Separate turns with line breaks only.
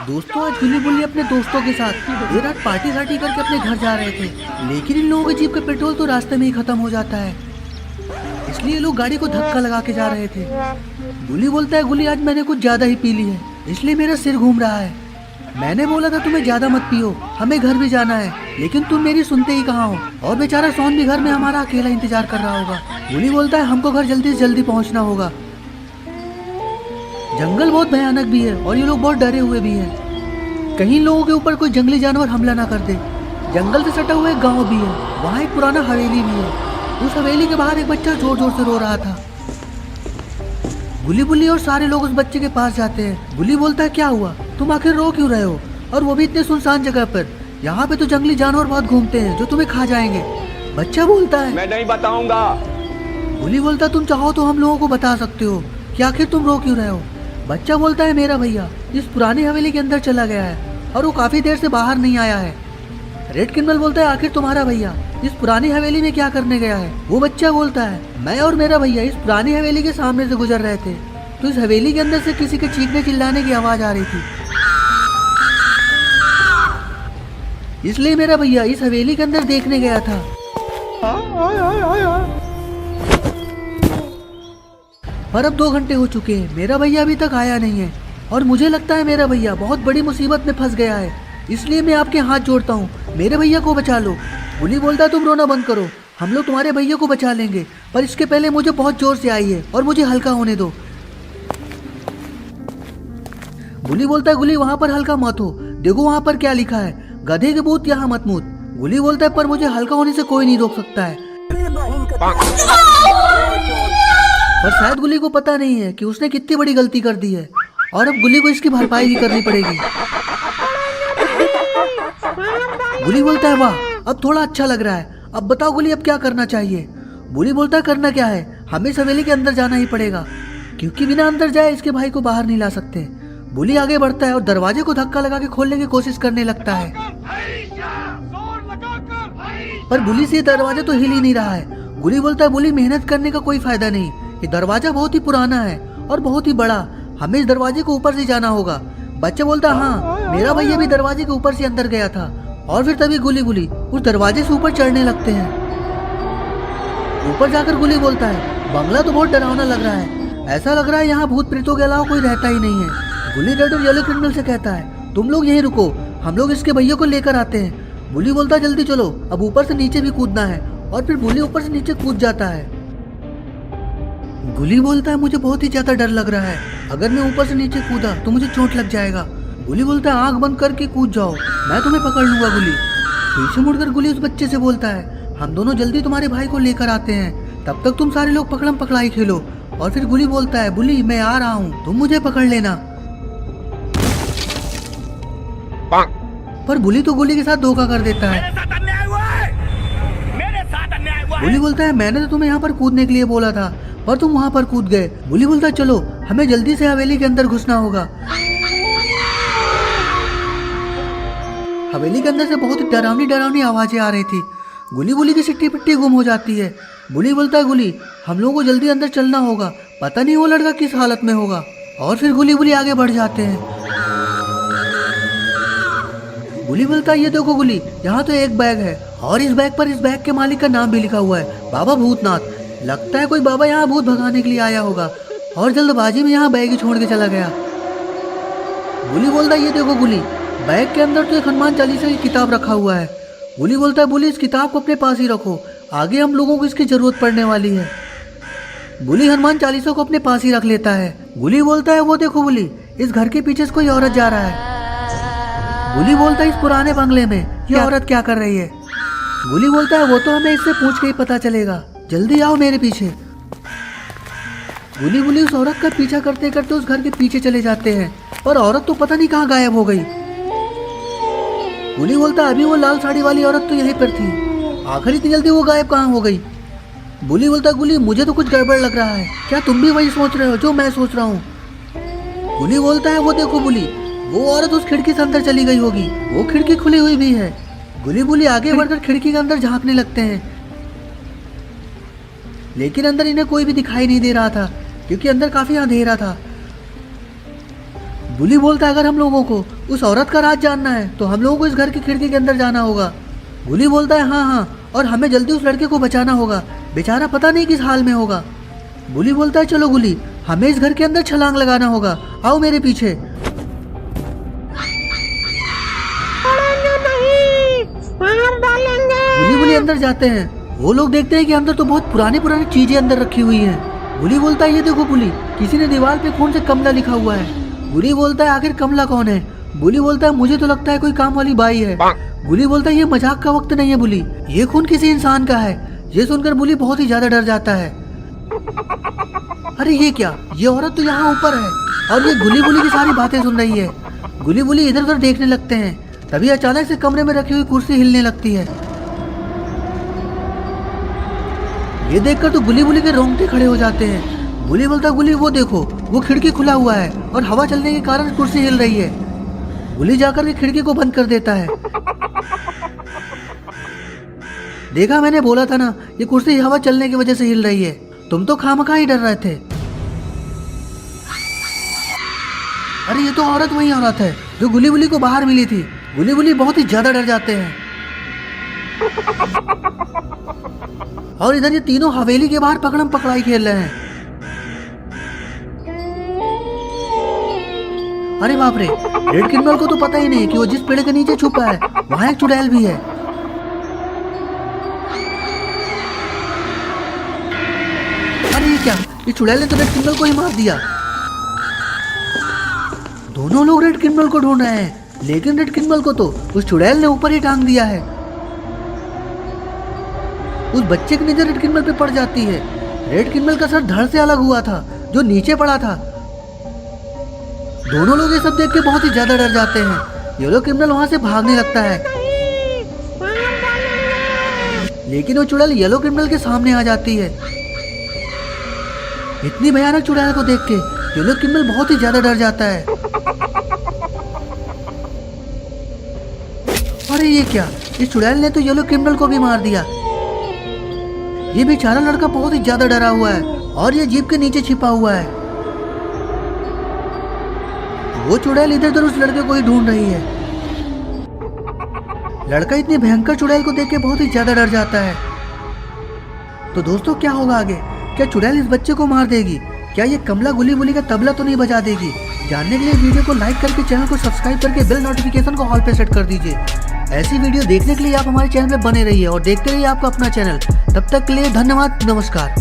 दोस्तों आज गुली बुली अपने दोस्तों के साथ देर रात पार्टी सार्टी करके अपने घर जा रहे थे, लेकिन इन लोगों के जीप का पेट्रोल तो रास्ते में ही खत्म हो जाता है। इसलिए लोग गाड़ी को धक्का लगा के जा रहे थे। गुली बोलता है, गुली आज मैंने कुछ ज्यादा ही पी ली है, इसलिए मेरा सिर घूम रहा है। मैंने बोला था तुम्हें ज्यादा मत पियो, हमें घर भी जाना है, लेकिन तुम मेरी सुनते ही कहाँ हो। और बेचारा सोन भी घर में हमारा अकेला इंतजार कर रहा होगा। गुली बोलता है हमको घर जल्दी से जल्दी पहुँचना होगा। जंगल बहुत भयानक भी है और ये लोग बहुत डरे हुए भी हैं। कहीं लोगों के ऊपर कोई जंगली जानवर हमला ना कर दे। जंगल से सटा हुआ एक गांव भी है, वहाँ एक पुराना हवेली भी है। उस हवेली के बाहर एक बच्चा जोर जोर से रो रहा था। गुली बुली और सारे लोग उस बच्चे के पास जाते हैं। गुली बोलता है क्या हुआ, तुम आखिर रो क्यों रहे हो, और वो भी इतने सुनसान जगह पर। यहाँ पे तो जंगली जानवर बहुत घूमते हैं जो तुम्हें खा जाएंगे। बच्चा बोलता है
मैं नहीं बताऊंगा।
गुली बोलता है तुम चाहो तो हम लोगों को बता सकते हो कि आखिर तुम रो क्यों रहे हो। बच्चा बोलता है मेरा भैया इस पुरानी हवेली के अंदर चला गया है और वो काफी देर से बाहर नहीं आया है। रेड क्रिमिनल बोलता है आखिर तुम्हारा भैया इस पुरानी हवेली में क्या करने गया है। वो बच्चा बोलता है मैं और मेरा भैया इस पुरानी हवेली के सामने से गुजर रहे थे, तो इस हवेली के अंदर से किसी के चीखने चिल्लाने की आवाज आ रही थी, इसलिए मेरा भैया इस हवेली के अंदर देखने गया था। पर अब 2 घंटे हो चुके हैं, मेरा भैया अभी तक आया नहीं है और मुझे लगता है मेरा भैया बहुत बड़ी मुसीबत में फंस गया है। इसलिए मैं आपके हाथ जोड़ता हूँ, मेरे भैया को बचा लो। गुली बोलता है तुम रोना बंद करो, हम लोग तुम्हारे भैया को बचा लेंगे, पर इसके पहले मुझे बहुत जोर से आई है और मुझे हल्का होने दो। गुली बोलता है गुली वहाँ पर हल्का मत हो, देखो वहाँ पर क्या लिखा है, गधे के भूत यहाँ मत मूत। गुली बोलता है पर मुझे हल्का होने से कोई नहीं रोक सकता है। पर शायद गुली को पता नहीं है कि उसने कितनी बड़ी गलती कर दी है और अब गुली को इसकी भरपाई भी करनी पड़ेगी। गुली बोलता है वाह अब थोड़ा अच्छा लग रहा है, अब बताओ गुली अब क्या करना चाहिए। गुली बोलता है करना क्या है, हमें इस हवेली के अंदर जाना ही पड़ेगा, क्योंकि बिना अंदर जाए इसके भाई को बाहर नहीं ला सकते। गुली आगे बढ़ता है और दरवाजे को धक्का लगा के खोलने की कोशिश करने लगता है, पर गुली से दरवाजा तो हिल ही नहीं रहा है। गुली बोलता है गुली मेहनत करने का कोई फायदा नहीं, ये दरवाजा बहुत ही पुराना है और बहुत ही बड़ा, हमें इस दरवाजे को ऊपर से जाना होगा। बच्चा बोलता है हाँ मेरा भैया भी दरवाजे के ऊपर से अंदर गया था। और फिर तभी गुली बुली उस दरवाजे से ऊपर चढ़ने लगते हैं। ऊपर जाकर गुली बोलता है बंगला तो बहुत डरावना लग रहा है, ऐसा लग रहा है यहाँ भूत प्रेतों के अलावा कोई रहता ही नहीं है। गुली रेड और येलो क्रिमिनल से कहता है तुम लोग यहीं रुको, हम लोग इसके भैया को लेकर आते हैं। गुली बोलता है जल्दी चलो, अब ऊपर से नीचे भी कूदना है। और फिर गुली ऊपर से नीचे कूद जाता है। गुली बोलता है मुझे बहुत ही ज्यादा डर लग रहा है, अगर मैं ऊपर से नीचे कूदा तो मुझे चोट लग जाएगा। गुली बोलता है आंख बंद करके कूद जाओ, मैं तुम्हें पकड़ लूंगा। गुली पीछे मुड़कर गुली उस बच्चे से बोलता है हम दोनों जल्दी तुम्हारे भाई को लेकर आते हैं, तब तक तुम सारे लोग पकड़म पकड़ाई खेलो। और फिर गुली बोलता है बुली मैं आ रहा हूँ, तुम मुझे पकड़ लेना। पर बुली तो गुली के साथ धोखा कर देता है। बुली बोलता है मैंने तो तुम्हें यहाँ पर कूदने के लिए बोला था, पर तुम वहाँ पर कूद गए। बुली बोलता है चलो हमें जल्दी से हवेली के अंदर घुसना होगा। हवेली के अंदर से बहुत ही डरावनी डरावनी आवाजें आ रही थी। गुली बुली की सिट्टी पिट्टी गुम हो जाती है। बुली बोलता है गुली हम लोगों को जल्दी अंदर चलना होगा, पता नहीं वो लड़का किस हालत में होगा। और फिर गुली बुली आगे बढ़ जाते हैं। गुली बोलता है ये देखो गुली यहाँ तो एक बैग है और इस बैग पर इस बैग के मालिक का नाम भी लिखा हुआ है, बाबा भूतनाथ। लगता है कोई बाबा यहाँ भूत भगाने के लिए आया होगा और जल्दबाजी में यहाँ बैग ही छोड़ के चला गया। गुली बोलता है ये देखो गुली बैग के अंदर तो एक हनुमान चालीसा की किताब रखा हुआ है। गुली बोलता है बुली इस किताब को अपने पास ही रखो, आगे हम लोगों को इसकी जरूरत पड़ने वाली है। बुली हनुमान चालीसा को अपने पास ही रख लेता है। गुली बोलता है वो देखो बुली इस घर के पीछे से कोई औरत जा रहा है। गुली बोलता है इस पुराने बंगले में ये औरत क्या कर रही है। गुली बोलता है वो तो हमें इससे पूछ के ही पता चलेगा, जल्दी आओ मेरे पीछे। गुली बुली उस औरत का पीछा करते करते उस घर के पीछे चले जाते हैं, पर औरत तो पता नहीं कहाँ गायब हो गई। गुली बोलता है अभी वो लाल साड़ी वाली औरत तो यहीं पर थी, आखिर इतनी जल्दी वो गायब कहाँ हो गई। बुली बोलता है गुली मुझे तो कुछ गड़बड़ लग रहा है, क्या तुम भी वही सोच रहे हो जो मैं सोच रहा हूँ। गुली बोलता है वो देखो बुली वो औरत उस खिड़की से अंदर चली गई होगी, वो खिड़की खुली हुई भी है। गुली बुली आगे बढ़कर खिड़की के अंदर झांकने लगते हैं, लेकिन अंदर इन्हें कोई भी दिखाई नहीं दे रहा था क्योंकि अंदर काफी अंधेरा था। गुली बोलता है अगर हम लोगों को उस औरत का राज जानना है तो हम लोगों को इस घर की खिड़की के अंदर जाना होगा। गुली बोलता है हाँ हाँ, और हमें जल्दी उस लड़के को बचाना होगा, बेचारा पता नहीं किस हाल में होगा। गुली बोलता है चलो गुली, हमें इस घर के अंदर छलांग लगाना होगा, आओ मेरे पीछे। गुली अंदर जाते हैं। वो लोग देखते हैं कि अंदर तो बहुत पुरानी पुरानी चीजें अंदर रखी हुई हैं। गुली बोलता है ये देखो गुली, किसी ने दीवार पे खून से कमला लिखा हुआ है। गुली बोलता है आखिर कमला कौन है? गुली बोलता है मुझे तो लगता है कोई काम वाली बाई है। गुली बोलता है ये मजाक का वक्त नहीं है बुली, ये खून किसी इंसान का है। ये सुनकर बुली बहुत ही ज्यादा डर जाता है। अरे ये क्या, ये औरत तो यहाँ ऊपर है और ये गुली बुली की सारी बातें सुन रही है। गुली बुली इधर उधर देखने लगते हैं। तभी अचानक से कमरे में रखी हुई कुर्सी हिलने लगती है। ये देखकर तो गुली बुली के रोंगटे खड़े हो जाते हैं। गुली बोलता है गुली वो देखो, वो खिड़की खुला हुआ है और हवा चलने के कारण कुर्सी हिल रही है। गुली जाकर के खिड़की को बंद कर देता है। देखा, मैंने बोला था ना, ये कुर्सी हवा चलने की वजह से हिल रही है। तुम तो खामखा ही डर रहे थे। अरे ये तो औरत वही औरत है जो गुली बुली को बाहर मिली थी। गुली बुली बहुत ही ज्यादा डर जाते हैं। और इधर ये तीनों हवेली के बाहर पकड़म पकड़ाई खेल रहे हैं। अरे बाप रे, रेड क्रिमिनल को तो पता ही नहीं कि वो जिस पेड़ के नीचे छुपा है वहां एक चुड़ैल भी है। अरे ये क्या, ये चुड़ैल ने तो रेड क्रिमिनल को ही मार दिया। दोनों लोग रेड क्रिमिनल को ढूंढ रहे हैं, लेकिन रेड क्रिमिनल को तो उस चुड़ैल ने ऊपर ही टांग दिया है। उस बच्चे की नजर रेड क्रिमिनल पे पड़ जाती है। रेड क्रिमिनल का सर धड़ से अलग हुआ था जो नीचे पड़ा था। दोनों लोग ये सब देख के बहुत ही ज्यादा डर जाते हैं। येलो क्रिमिनल वहां से भागने लगता है, लेकिन वो चुड़ैल येलो क्रिमिनल के सामने आ जाती है। इतनी भयानक चुड़ैल को देख के येलो क्रिमिनल बहुत ही ज्यादा डर जाता है। अरे ये क्या, इस चुड़ैल ने तो येलो क्रिमिनल को भी मार दिया। ये बेचारा लड़का बहुत ही ज्यादा डरा हुआ है और ये जीप के नीचे छिपा हुआ है। वो चुड़ैल इधर उधर उस लड़के को ही ढूंढ रही है। लड़का इतनी भयंकर चुड़ैल को देख के बहुत ही ज्यादा डर जाता है। तो दोस्तों क्या होगा आगे? क्या चुड़ैल इस बच्चे को मार देगी? क्या ये कमला गुली बुली का तबला तो नहीं बजा देगी? जानने के लिए वीडियो को लाइक करके चैनल को सब्सक्राइब करके बेल नोटिफिकेशन को ऑल पे सेट कर दीजिए। ऐसी वीडियो देखने के लिए आप हमारे चैनल पे बने रहिए और देखते रहिए आपका अपना चैनल। तब तक के लिए धन्यवाद, नमस्कार।